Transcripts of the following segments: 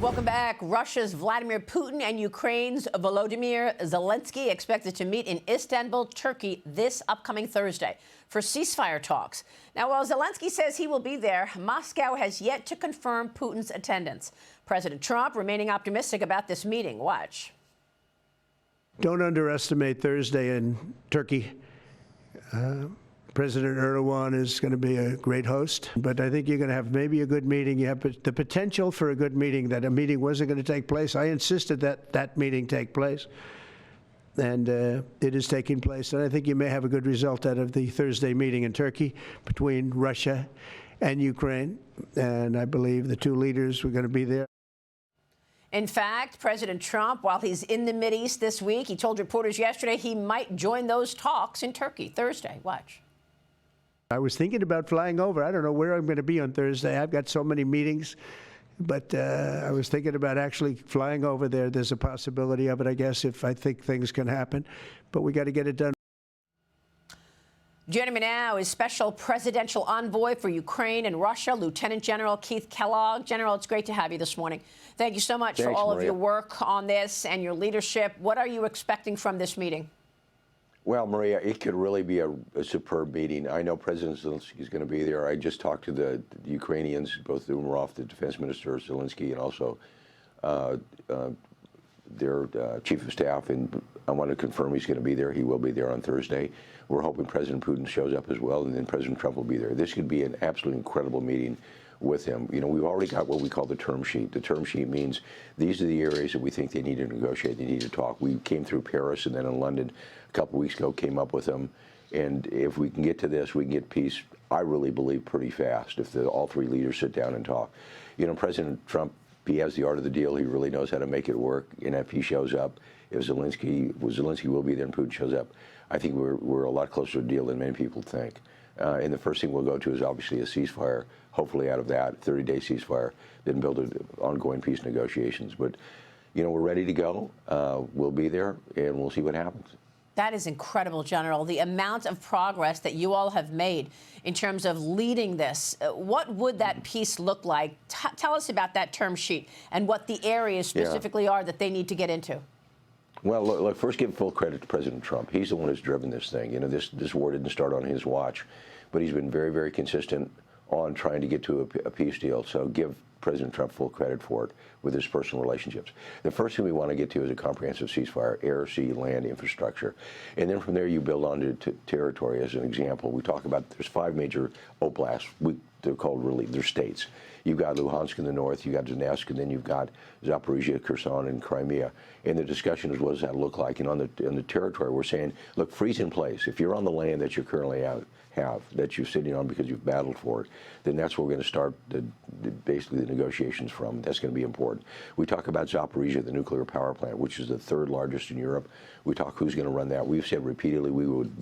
Welcome back. Russia's Vladimir Putin and Ukraine's Volodymyr Zelensky expected to meet in Istanbul, Turkey this upcoming Thursday for ceasefire talks. Now, while Zelensky says he will be there, Moscow has yet to confirm Putin's attendance. President Trump remaining optimistic about this meeting. Watch. Don't underestimate Thursday in Turkey. President Erdogan is going to be a great host, but I think you're going to have maybe a good meeting. You have the potential for a good meeting, that a meeting wasn't going to take place. I insisted that that meeting take place, and it is taking place. And I think you may have a good result out of the Thursday meeting in Turkey between Russia and Ukraine. And I believe the two leaders were going to be there. In fact, President Trump, while he's in the Mideast this week, he told reporters yesterday he might join those talks in Turkey Thursday. Watch. I was thinking about flying over. I don't know where I'm going to be on Thursday. I've got so many meetings, but I was thinking about actually flying over there. There's a possibility of it, I guess, if I think things can happen, but we got to get it done. Joining me now is Special Presidential Envoy for Ukraine and Russia, Lieutenant General Keith Kellogg. General, it's great to have you this morning. Thank you so much for all of your work on this and your leadership. What are you expecting from this meeting? Well, Maria, it could really be a superb meeting. I know President Zelensky is going to be there. I just talked to the Ukrainians, both Umarov, the defense minister, Zelensky, and also their chief of staff, and I want to confirm he's going to be there. He will be there on Thursday. We're hoping President Putin shows up as well, and then President Trump will be there. This could be an absolutely incredible meeting with him. You know, we've already got what we call the term sheet. The term sheet means these are the areas that we think they need to negotiate, they need to talk. We came through Paris and then in London a couple weeks ago, came up with them. And if we can get to this, we can get peace, I really believe, pretty fast if all three leaders sit down and talk. You know, President Trump, he has the art of the deal. He really knows how to make it work. And if he shows up, if Zelensky will be there and Putin shows up, I think we're a lot closer to a deal than many people think. And the first thing we'll go to is obviously a ceasefire, hopefully out of that, 30-day ceasefire, then build ongoing peace negotiations. But, you know, we're ready to go. We'll be there, and we'll see what happens. That is incredible, General, the amount of progress that you all have made in terms of leading this. What would that peace look like? Tell us about that term sheet and what the areas specifically are that they need to get into. Well, look, first give full credit to President Trump. He's the one who's driven this thing. You know, this war didn't start on his watch, but he's been very, very consistent on trying to get to a peace deal. So give President Trump full credit for it with his personal relationships. The first thing we want to get to is a comprehensive ceasefire, air, sea, land, infrastructure. And then from there you build on to territory. As an example, we talk about there's 5 major oblasts. They're called really, they're states. You've got Luhansk in the north, you've got Donetsk, and then you've got Zaporizhia, Kherson, and Crimea. And the discussion is, what does that look like? And on the territory, we're saying, look, freeze in place. If you're on the land that you currently have, that you're sitting on because you've battled for it, then that's where we're going to start basically the negotiations from. That's going to be important. We talk about Zaporizhia, the nuclear power plant, which is the 3rd largest in Europe. We talk who's going to run that. We've said repeatedly we would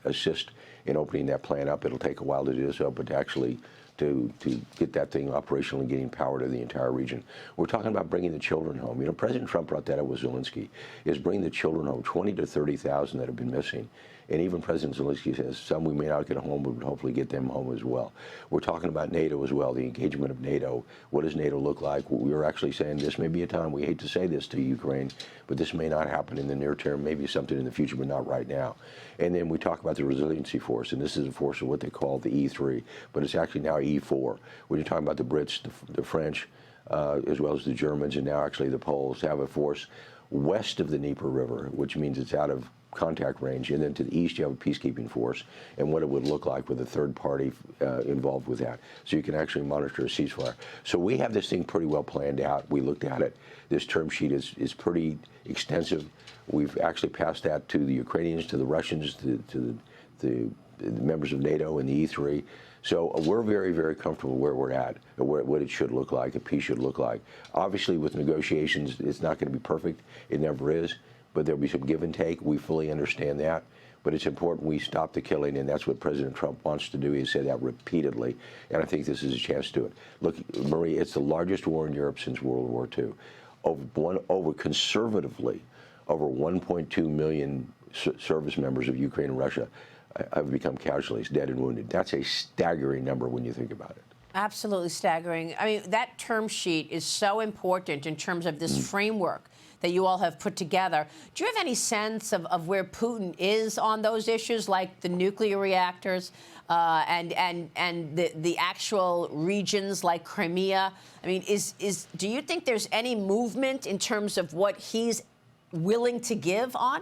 assist in opening that plant up. It'll take a while to do so, but actually to get that thing operational and getting power to the entire region. We're talking about bringing the children home. You know, President Trump brought that up with Zelensky, is bring the children home, 20 to 30,000 that have been missing. And even President Zelensky says some we may not get home, but hopefully get them home as well. We're talking about NATO as well, the engagement of NATO. What does NATO look like? We were actually saying this may be a time, we hate to say this to Ukraine, but this may not happen in the near term, maybe something in the future, but not right now. And then we talk about the resiliency force, and this is a force of what they call the E3, but it's actually now E4. When you're talking about the Brits, the French, as well as the Germans, and now actually the Poles have a force west of the Dnieper River, which means it's out of contact range, and then to the east you have a peacekeeping force, and what it would look like with a third party involved with that. So you can actually monitor a ceasefire. So we have this thing pretty well planned out. We looked at it. This term sheet is pretty extensive. We've actually passed that to the Ukrainians, to the Russians, to the members of NATO and the E3. So we're very, very comfortable where we're at, what it should look like, a peace should look like. Obviously, with negotiations, it's not going to be perfect. It never is. But there'll be some give and take. We fully understand that. But it's important we stop the killing, and that's what President Trump wants to do. He said that repeatedly, and I think this is a chance to do it. Look, Marie, it's the largest war in Europe since World War II. Conservatively, over 1.2 million service members of Ukraine and Russia have become casualties, dead and wounded. That's a staggering number when you think about it. Absolutely staggering. I mean, that term sheet is so important in terms of this framework that you all have put together. Do you have any sense of where Putin is on those issues, like the nuclear reactors and the actual regions like Crimea? I mean, do you think there's any movement in terms of what he's willing to give on?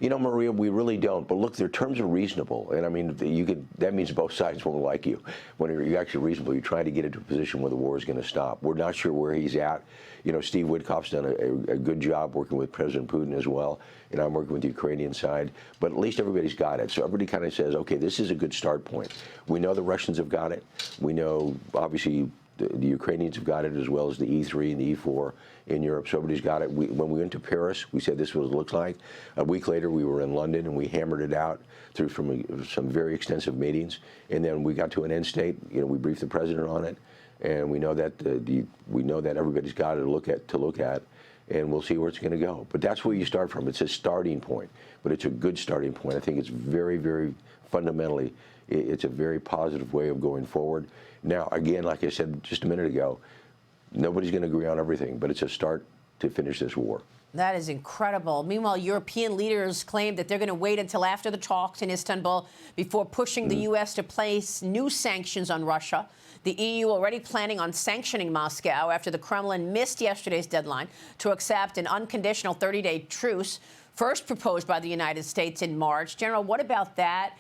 You know, Maria, we really don't. But look, their terms are reasonable, and I mean, that means both sides won't like you. When you're actually reasonable, you're trying to get into a position where the war is going to stop. We're not sure where he's at. You know, Steve Witkoff's done a good job working with President Putin as well, and I'm working with the Ukrainian side. But at least everybody's got it. So everybody kind of says, okay, this is a good start point. We know the Russians have got it. We know, obviously, the Ukrainians have got it, as well as the E3 and the E4 in Europe. So everybody's got it. When we went to Paris, we said this is what it looks like. A week later, we were in London, and we hammered it out through some very extensive meetings. And then we got to an end state. You know, we briefed the president on it, and we know that everybody's got it to look at, and we'll see where it's going to go. But that's where you start from. It's a starting point, but it's a good starting point. I think it's very, very fundamentally, it's a very positive way of going forward. Now, again, like I said just a minute ago, nobody's going to agree on everything, but it's a start to finish this war. That is incredible. Meanwhile, European leaders claim that they're going to wait until after the talks in Istanbul before pushing the U.S. to place new sanctions on Russia. The EU already planning on sanctioning Moscow after the Kremlin missed yesterday's deadline to accept an unconditional 30-day truce, first proposed by the United States in March. General, what about that?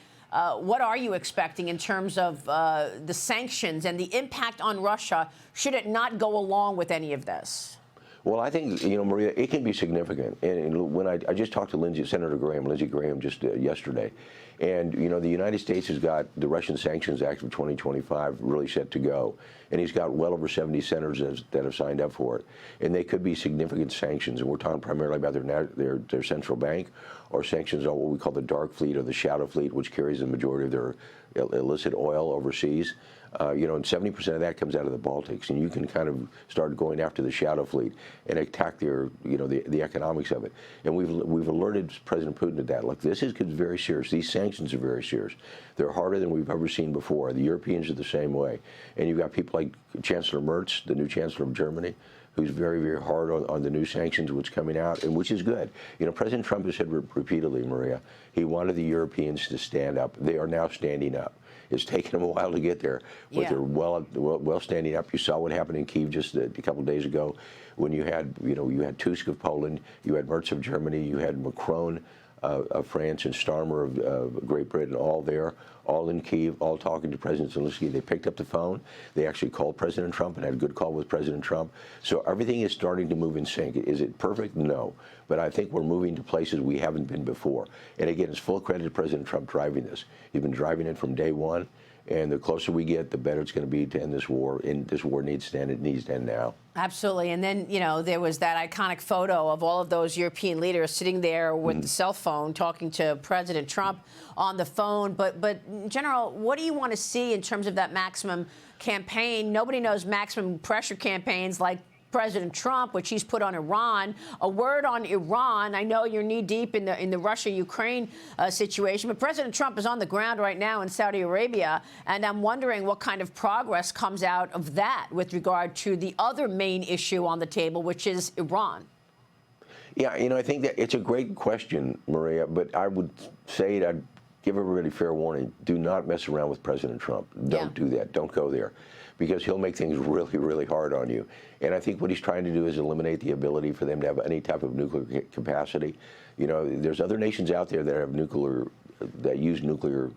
What are you expecting in terms of the sanctions and the impact on Russia should it not go along with any of this? Well, I think, you know, Maria, it can be significant. And when I just talked to Senator Lindsey Graham just yesterday, and, you know, the United States has got the Russian Sanctions Act of 2025 really set to go. And he's got well over 70 senators that have signed up for it. And they could be significant sanctions. And we're talking primarily about their central bank, or sanctions on what we call the dark fleet or the shadow fleet, which carries the majority of their illicit oil overseas. You know, and 70% of that comes out of the Baltics, and you can kind of start going after the shadow fleet and attack their, you know, the economics of it. And we've alerted President Putin to that. Look, this is very serious. These sanctions are very serious. They're harder than we've ever seen before. The Europeans are the same way. And you've got people like Chancellor Merz, the new Chancellor of Germany, who's very, very hard on the new sanctions, which coming out, and which is good. You know, President Trump has said repeatedly, Maria, he wanted the Europeans to stand up. They are now standing up. It's taken them a while to get there, but they're well standing up. You saw what happened in Kyiv just a couple of days ago, when you had Tusk of Poland, you had Merz of Germany, you had Macron of France, and Starmer of Great Britain, all there, all in Kyiv, all talking to President Zelensky. They picked up the phone. They actually called President Trump and had a good call with President Trump. So everything is starting to move in sync. Is it perfect? No. But I think we're moving to places we haven't been before. And again, it's full credit to President Trump driving this. He's been driving it from day one. And the closer we get, the better it's going to be to end this war. And this war needs to end. It needs to end now. Absolutely. And then, you know, there was that iconic photo of all of those European leaders sitting there with the cell phone talking to President Trump on the phone. But General, what do you want to see in terms of that maximum campaign? Nobody knows maximum pressure campaigns like President Trump, which he's put on Iran. A word on Iran. I know you're knee-deep in the Russia-Ukraine situation, but President Trump is on the ground right now in Saudi Arabia, and I'm wondering what kind of progress comes out of that with regard to the other main issue on the table, which is Iran. Yeah, you know, I think that it's a great question, Maria, but I would say I'd give everybody fair warning. Do not mess around with President Trump. Don't do that. Don't go there, because he'll make things really, really hard on you. And I think what he's trying to do is eliminate the ability for them to have any type of nuclear capacity. You know, there's other nations out there that have that use nuclear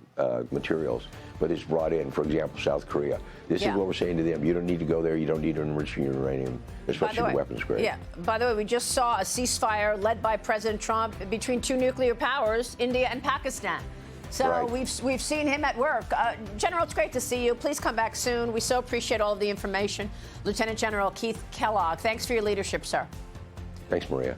materials, but it's brought in, for example, South Korea. This is what we're saying to them. You don't need to go there. You don't need to enrich your uranium, especially the weapons grade. Yeah. By the way, we just saw a ceasefire led by President Trump between two nuclear powers, India and Pakistan. So we've seen him at work. General, it's great to see you. Please come back soon. We so appreciate all of the information. Lieutenant General Keith Kellogg, thanks for your leadership, sir. Thanks, Maria.